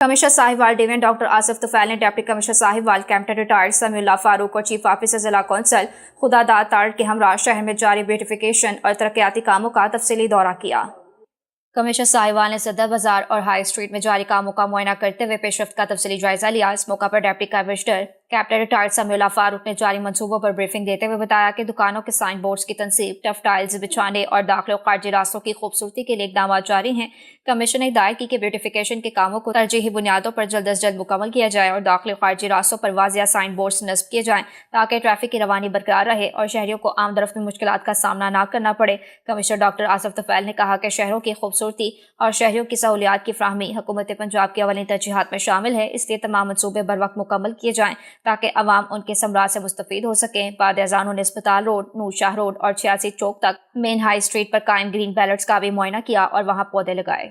Commissioner صاحبوال division doctor Asif طفیل نے deputy commissioner صاحبوال captain retired سمیع اللہ فاروق اور chief officer ضلع کونسل خداداد تارڑ کے ہمراہ شہر میں جاری بیوٹیفیکیشن اور ترقیاتی کاموں کا تفصیلی دورہ کیا۔ کمشنر صاحبوال نے صدر بازار اور ہائی اسٹریٹ میں جاری کاموں کا معائنہ کرتے ہوئے پیش رفت کا تفصیلی جائزہ لیا۔ اس موقع پر ڈپٹی کمشنر کیپٹن ریٹائرڈ سمیع اللہ فاروق نے جاری منصوبوں پر بریفنگ دیتے ہوئے بتایا کہ دکانوں کے سائن بورڈز کی تنصیب، ٹف ٹائلز بچھانے اور داخلے و خارجی راستوں کی خوبصورتی کے لیے اقدامات جاری ہیں۔ کمیشن نے ہدایت کی کہ بیوٹیفیکیشن کے کاموں کو ترجیحی بنیادوں پر جلد از جلد مکمل کیا جائے اور داخلے و خارجی راستوں پر واضح سائن بورڈز نصب کیے جائیں تاکہ ٹریفک کی روانی برقرار رہے اور شہریوں کو آمد و رفت میں مشکلات کا سامنا نہ کرنا پڑے۔ کمشنر ڈاکٹر آصف طفیل نے کہا کہ شہروں کی خوبصورتی اور شہریوں کی سہولیات کی فراہمی حکومت پنجاب کی اولین ترجیحات میں شامل ہے، اس لیے تمام منصوبے بروقت مکمل کیے جائیں تاکہ عوام ان کے ثمرات سے مستفید ہو سکیں۔ بعد ازاں انہوں نے اسپتال روڈ، نور شاہ روڈ اور 86 چوک تک مین ہائی اسٹریٹ پر قائم گرین بیلٹس کا بھی معائنہ کیا اور وہاں پودے لگائے۔